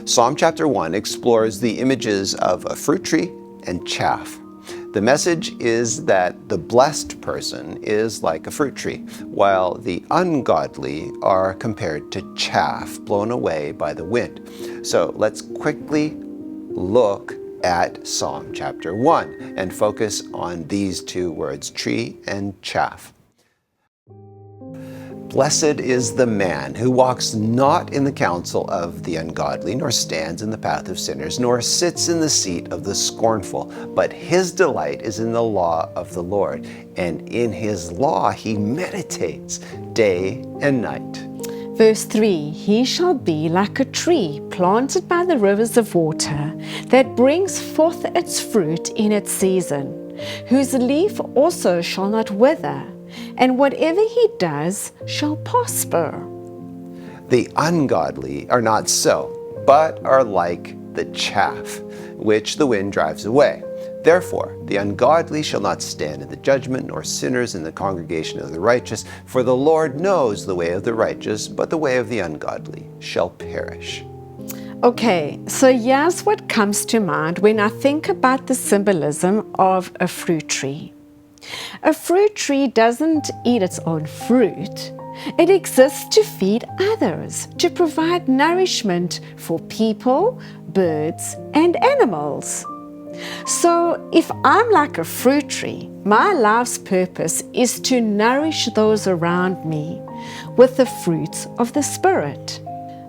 Psalm chapter 1 explores the images of a fruit tree and chaff. The message is that the blessed person is like a fruit tree, while the ungodly are compared to chaff blown away by the wind. So let's quickly look at Psalm chapter 1 and focus on these two words, tree and chaff. Blessed is the man who walks not in the counsel of the ungodly, nor stands in the path of sinners, nor sits in the seat of the scornful. But his delight is in the law of the Lord, and in his law he meditates day and night. Verse 3, he shall be like a tree planted by the rivers of water, that brings forth its fruit in its season, whose leaf also shall not wither, and whatever he does shall prosper. The ungodly are not so, but are like the chaff, which the wind drives away. Therefore, the ungodly shall not stand in the judgment, nor sinners in the congregation of the righteous. For the Lord knows the way of the righteous, but the way of the ungodly shall perish. Okay, so here's what comes to mind when I think about the symbolism of a fruit tree. A fruit tree doesn't eat its own fruit. It exists to feed others, to provide nourishment for people, birds, and animals. So if I'm like a fruit tree, my life's purpose is to nourish those around me with the fruits of the Spirit: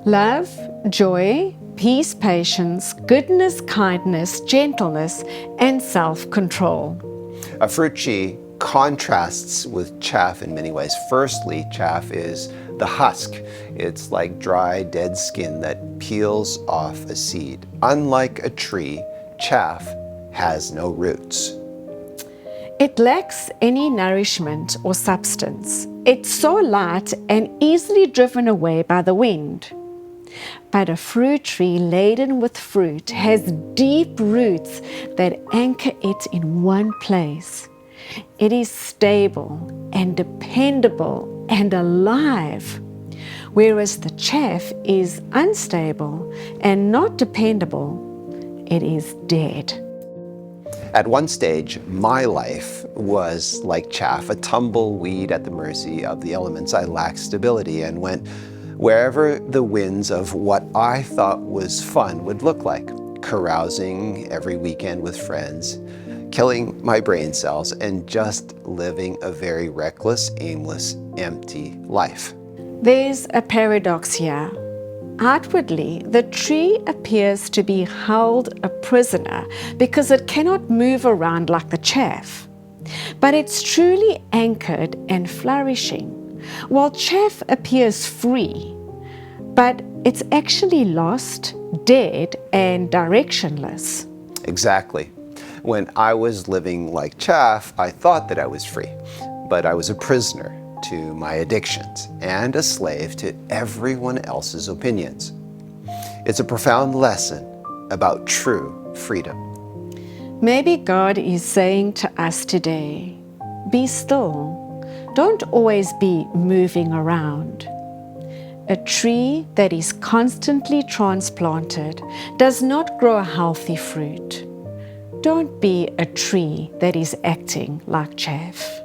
love, joy, peace, patience, goodness, kindness, gentleness, and self-control. A fruit tree contrasts with chaff in many ways. Firstly, chaff is the husk. It's like dry, dead skin that peels off a seed. Unlike a tree, chaff has no roots. It lacks any nourishment or substance. It's so light and easily driven away by the wind. But a fruit tree laden with fruit has deep roots that anchor it in one place. It is stable and dependable and alive, whereas the chaff is unstable and not dependable. It is dead. At one stage, my life was like chaff, a tumbleweed at the mercy of the elements. I lacked stability and went wherever the winds of what I thought was fun would look like, carousing every weekend with friends, killing my brain cells, and just living a very reckless, aimless, empty life. There's a paradox here. Outwardly, the tree appears to be held a prisoner because it cannot move around like the chaff. But it's truly anchored and flourishing, while chaff appears free, but it's actually lost, dead, and directionless. Exactly. When I was living like chaff, I thought that I was free, but I was a prisoner to my addictions and a slave to everyone else's opinions. It's a profound lesson about true freedom. Maybe God is saying to us today, be still. Don't always be moving around. A tree that is constantly transplanted does not grow a healthy fruit. Don't be a tree that is acting like chaff.